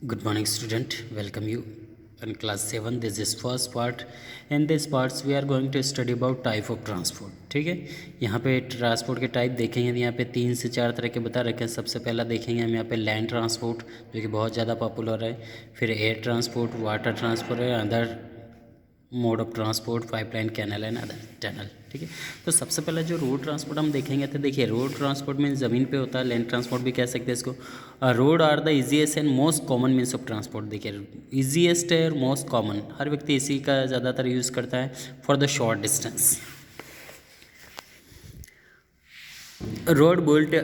Good morning, student. Welcome you in class 7. This is first part. In this parts we are going to study about type of transport. ठीक है, यहाँ पे transport के type देखेंगे। यहाँ पे 3 से 4 तरह के बता रखे हैं। सबसे पहला देखेंगे हम यहाँ पे लैंड ट्रांसपोर्ट, जो कि बहुत ज़्यादा पॉपुलर है। फिर एयर ट्रांसपोर्ट, वाटर ट्रांसपोर्ट है, other mode of transport, pipeline, canal and other tunnel. ठीक है, तो सबसे पहले जो रोड ट्रांसपोर्ट हम देखेंगे, तो देखिए रोड ट्रांसपोर्ट में ज़मीन पे होता है। लैंड ट्रांसपोर्ट भी कह सकते हैं इसको। Road are the easiest and most common means of transport. देखिए इजीएस्ट है और मोस्ट कॉमन, हर व्यक्ति इसी का ज़्यादातर यूज़ करता है for the short distance. Road built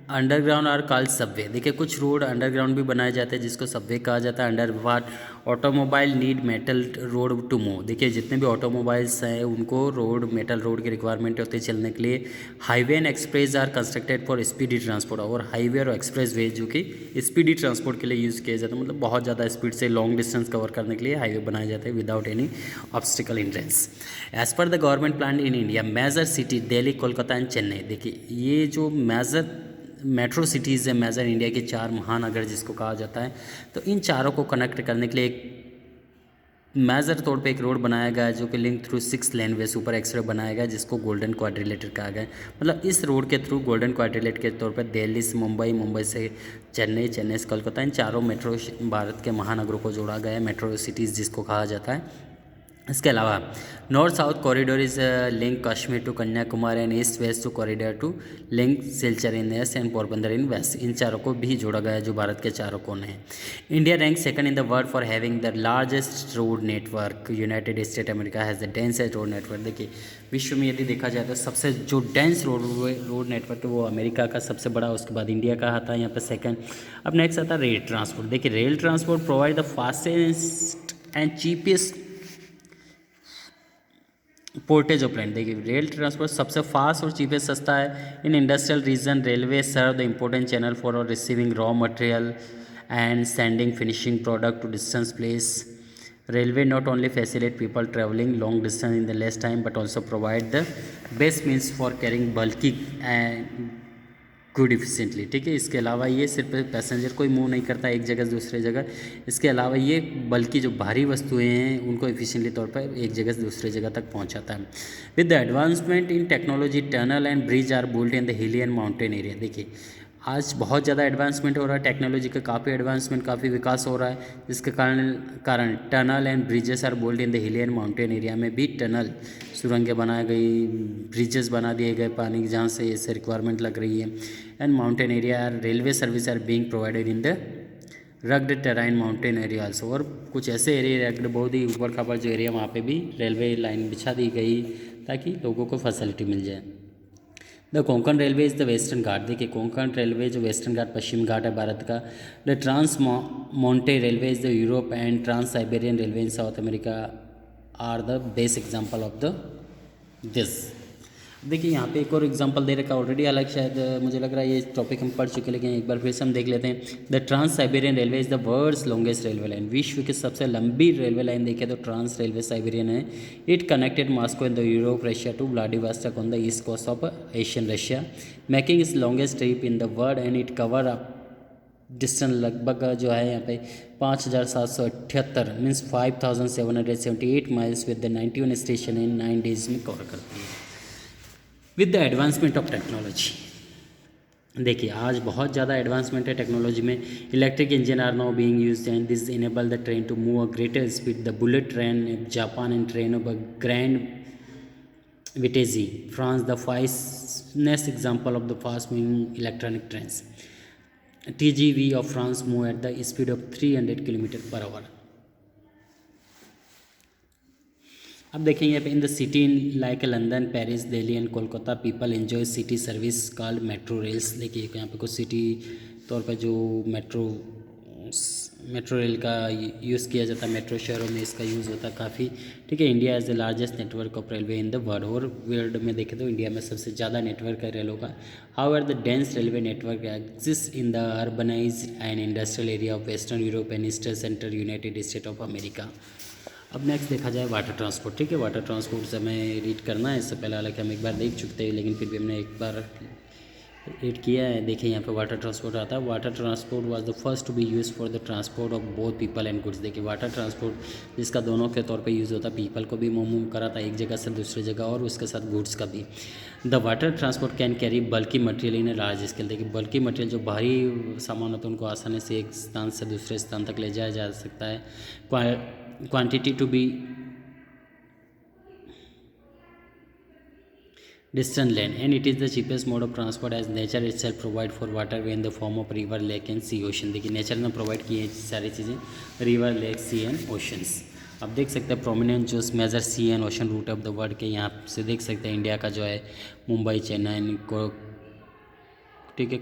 underground are called subway. देखिए कुछ रोड अंडरग्राउंड भी बनाए जाते हैं जिसको सबवे कहा जाता है। Under what automobile need metal road to move. देखिए जितने भी ऑटोमोबाइल्स हैं उनको रोड, मेटल रोड की रिक्वायरमेंट होती है चलने के लिए। Highway and express are constructed for speedy transport. और हाईवे और एक्सप्रेस वे जो कि स्पीडी ट्रांसपोर्ट के लिए यूज़ किया जाता है, मतलब बहुत ज़्यादा स्पीड से लॉन्ग डिस्टेंस कवर करने के लिए हाईवे बनाए जाते हैं without any obstacle hindrance. As per the government plan in India major city Delhi, Kolkata and Chennai. देखिए ये जो मेजर मेट्रो सिटीज़ है, मेजर इंडिया के 4 महानगर जिसको कहा जाता है, तो इन चारों को कनेक्ट करने के लिए एक मेजर तौर पे एक रोड बनाया गया है जो कि लिंक थ्रू 6 लेन वे सुपर एक्सप्रेस बनाया गया है जिसको गोल्डन क्वाड्रिलेटर कहा गया है। मतलब इस रोड के थ्रू गोल्डन क्वाड्रिलेटर के तौर पर दिल्ली से मुंबई, मुंबई से चेन्नई, चेन्नई से कोलकाता, इन चारों मेट्रो भारत के महानगरों को जोड़ा गया है, मेट्रो सिटीज़ जिसको कहा जाता है। इसके अलावा north south corridor is link Kashmir to Kanyakumari and east west to corridor to link Silchar in east and Porbandar in west. इन चारों को भी जोड़ा गया है जो भारत के चारों कोने हैं। India rank second in the world for having the largest road network. United state America has the densest road network. देखिए विश्व में यदि देखा जाए तो सबसे जो डेंस रोड नेटवर्क है वो अमेरिका का सबसे बड़ा, उसके बाद इंडिया का आता है यहाँ पर सेकंड। अब नेक्स्ट आता है रेल ट्रांसपोर्ट। देखिए rail transport provide the fastest and cheapest portage of land. देखिए रेल ट्रांसपोर्ट सबसे फास्ट और चीपेस्ट सस्ता है। In industrial region railway serve the important channel for receiving raw material and sending finishing product to distance place. Railway not only facilitate people travelling long distance in the less time but also provide the best means for carrying bulky and good efficiently. ठीक है, इसके अलावा ये सिर्फ passenger को ही move नहीं करता एक जगह से दूसरे जगह, इसके अलावा ये बल्कि जो भारी वस्तुएं हैं उनको इफिशिएंटली तौर पर एक जगह से दूसरे जगह तक पहुंचाता है। With the advancement in technology tunnel and bridge are built in the hilly and mountain area. देखिए आज बहुत ज़्यादा एडवांसमेंट हो रहा है, टेक्नोलॉजी का काफ़ी एडवांसमेंट, काफ़ी विकास हो रहा है, जिसके कारण tunnel and bridges are built in the hilly and mountain area में भी टनल, सुरंगें बनाई गई, ब्रिजेस बना दिए गए पानी जहाँ से इससे रिक्वायरमेंट लग रही है। And mountain area railway service are being provided in the rugged terrain mountain area also. और कुछ ऐसे एरिया रग्ड, बहुत ही ऊपर खापर जो एरिया, वहाँ पे भी रेलवे लाइन बिछा दी गई ताकि लोगों को फैसिलिटी मिल जाए। The Konkan railway is the western Ghat. देखिए कोंकण रेलवे जो वेस्टर्न घाट, पश्चिम घाट है भारत का। The trans monte railway is the Europe and trans Siberian railway in south America are the best example of the this. देखिए यहाँ पे एक और एग्जांपल दे रखा ऑलरेडी, अलग शायद मुझे लग रहा है ये टॉपिक हम पढ़ चुके, लेकिन एक बार फिर से हम देख लेते हैं। The trans Siberian railway is the world's longest railway line. विश्व की सबसे लंबी रेलवे लाइन देखें तो ट्रांस रेलवे साइबेरियन है। It connected Moscow in the Europe Russia to Vladivostok on the east coast of Asian Russia, making is longest trip in the world and it cover up distance लगभग जो है यहाँ पे 5778 means 5778 miles with the 91 station in 9 days में cover करती है। With the advancement of technology. देखिए आज बहुत ज़्यादा एडवांसमेंट है टेक्नोलॉजी में। Electric engine are now being used and this enable the train to move a greater speed. The bullet train Japan and train of a grand vitesse France the finest example of the fast moving electronic trains. TGV of France move at the speed of 300 kilometre per hour. अब देखेंगे यहाँ पे in the city in like London, Paris, Delhi and Kolkata people enjoy city service called metro rails. देखिए यहाँ पे कुछ city तौर पर जो मेट्रो रेल का यूज़ किया जाता है, मेट्रो शहरों में इसका यूज़ होता है काफ़ी। ठीक है, India is the largest network of railway in the world. और वर्ल्ड में देखें तो इंडिया में सबसे ज़्यादा नेटवर्क है रेलों का। However the dense railway network exist in the urbanised and industrial area of western Europe and eastern central United state of America. अब नेक्स्ट देखा जाए वाटर ट्रांसपोर्ट। ठीक है, वाटर ट्रांसपोर्ट से हमें रीड करना है, इससे पहले हालांकि हम एक बार देख चुके थे, लेकिन फिर भी हमने एक बार एड किया है। देखिए यहाँ पे वाटर ट्रांसपोर्ट आता है। Water transport was the first to be use for the transport of both people and goods. देखिए वाटर ट्रांसपोर्ट जिसका दोनों के तौर पे यूज़ होता है, पीपल को भी मूव कराता है एक जगह से दूसरी जगह, और उसके साथ गुड्स का भी। The water transport can carry bulky material in a large scale. देखिए बल्कि मटेरियल जो भारी सामान होता है उनको आसानी से एक स्थान से दूसरे स्थान तक ले जाया जा सकता है। Quantity to be distant land, and it is the cheapest mode of transport as nature itself provide for waterway in the form of river, lake and sea ocean। देखिए नेचर ने प्रोवाइड की है सारी चीज़ें, river, lake, sea and oceans. अब देख सकते हैं प्रोमिनेंट जो major sea and ocean route of the world के, यहाँ से देख सकते हैं इंडिया का जो है मुंबई, चेन्नई को, ठीक है,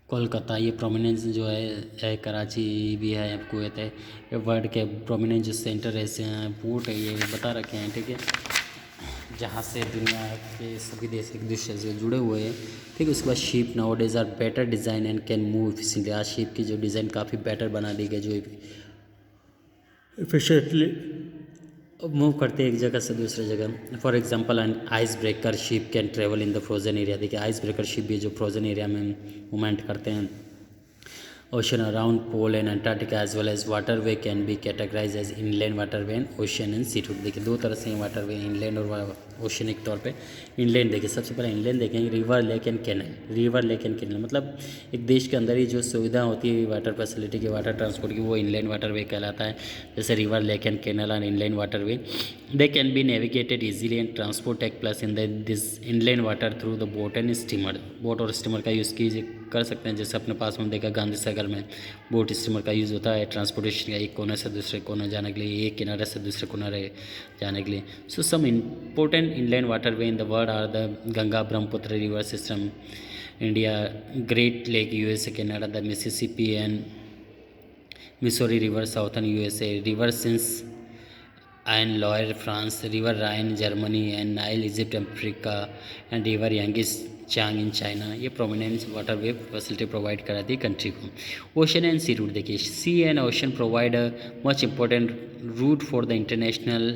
कोलकाता, ये प्रोमिनेंस जो है कराची भी है, कुवैत है। ये वर्ल्ड के प्रोमिनेंट जो सेंटर ऐसे हैं, पोर्ट है, ये बता रखे हैं, ठीक है, जहाँ से दुनिया के सभी देश एक दूसरे से जुड़े हुए हैं। ठीक है, उसके बाद ship nowadays are better design and can move efficiently. आज शिप की जो डिज़ाइन काफ़ी बेटर बना दी गई, जो इफिशिएंटली मूव करते हैं एक जगह से दूसरी जगह। For example an ice breaker ship can travel in the frozen area. देखिए आइस ब्रेकर शिप भी जो फ्रोजन एरिया में मूवमेंट करते हैं। Ocean around pole and Antarctica as well as waterway can be categorize as inland waterway and ocean and sea route. देखिए दो तरह से वाटरवे, इनलैंड और ओशनिक तौर पे। इनलैंड देखिए सबसे पहले इनलैंड देखेंगे, river, lake and canal. River, lake and canal मतलब एक देश के अंदर ही जो सुविधा होती है वाटर फैसिलिटी की, वाटर ट्रांसपोर्ट की, वो इनलैंड वाटरवे कहलाता है। जैसे रिवर, लेक एंड कैनल और inland waterway, they can be navigated easily and transport take place in this inland water through the boat and steamer. Boat और steamer का use कर सकते हैं। जैसे अपने पास में देखा गांधी सागर में बोट स्टीमर का यूज़ होता है ट्रांसपोर्टेशन का, एक कोने से दूसरे कोने जाने के लिए, एक किनारे से दूसरे किनारे जाने के लिए। So some important inland waterway in the world are the Ganga Brahmaputra river system, India, great lake USA, Canada, the Mississippi and Missouri river southern USA, river Seine and Loire France, river Rhine Germany and Nile Egypt Africa and river Yangtze Chang in China. ये prominent waterway facility provide कराती है country को। Ocean and sea route देखिए, sea and ocean provide a much important root for the international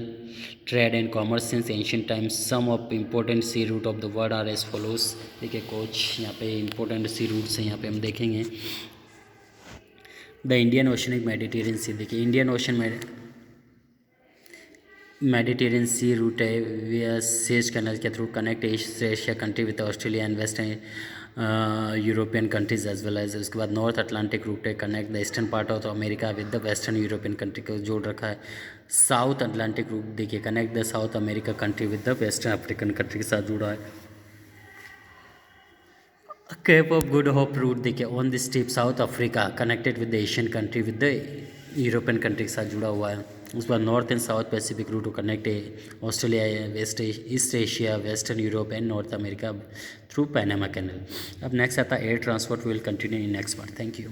trade and commerce since ancient times. Some of important sea route of the world are as follows. देखिए कोच यहाँ पे important sea routes हैं, यहाँ पे हम देखेंगे। The Indian oceanic Mediterranean sea, देखिए Indian ocean Mediterranean sea route है, वे सेज कैनल के through connect east Asia country with Australia and west European countries as well as. उसके बाद नॉर्थ अटलांटिक रूट है, connect the eastern part of America with the western European country को जोड़ रखा है। South Atlantic route देखिए, connect the south America country with the western African country के साथ जुड़ा है। Cape of good hope route देखिए, on this tip south Africa connected with the Asian country with the European country के साथ जुड़ा हुआ है। उसके बाद north and south Pacific route को कनेक्ट है Australia, west east Asia, western Europe and north America through Panama canal. अब नेक्स्ट आता है air transport, will continue in next part. Thank you.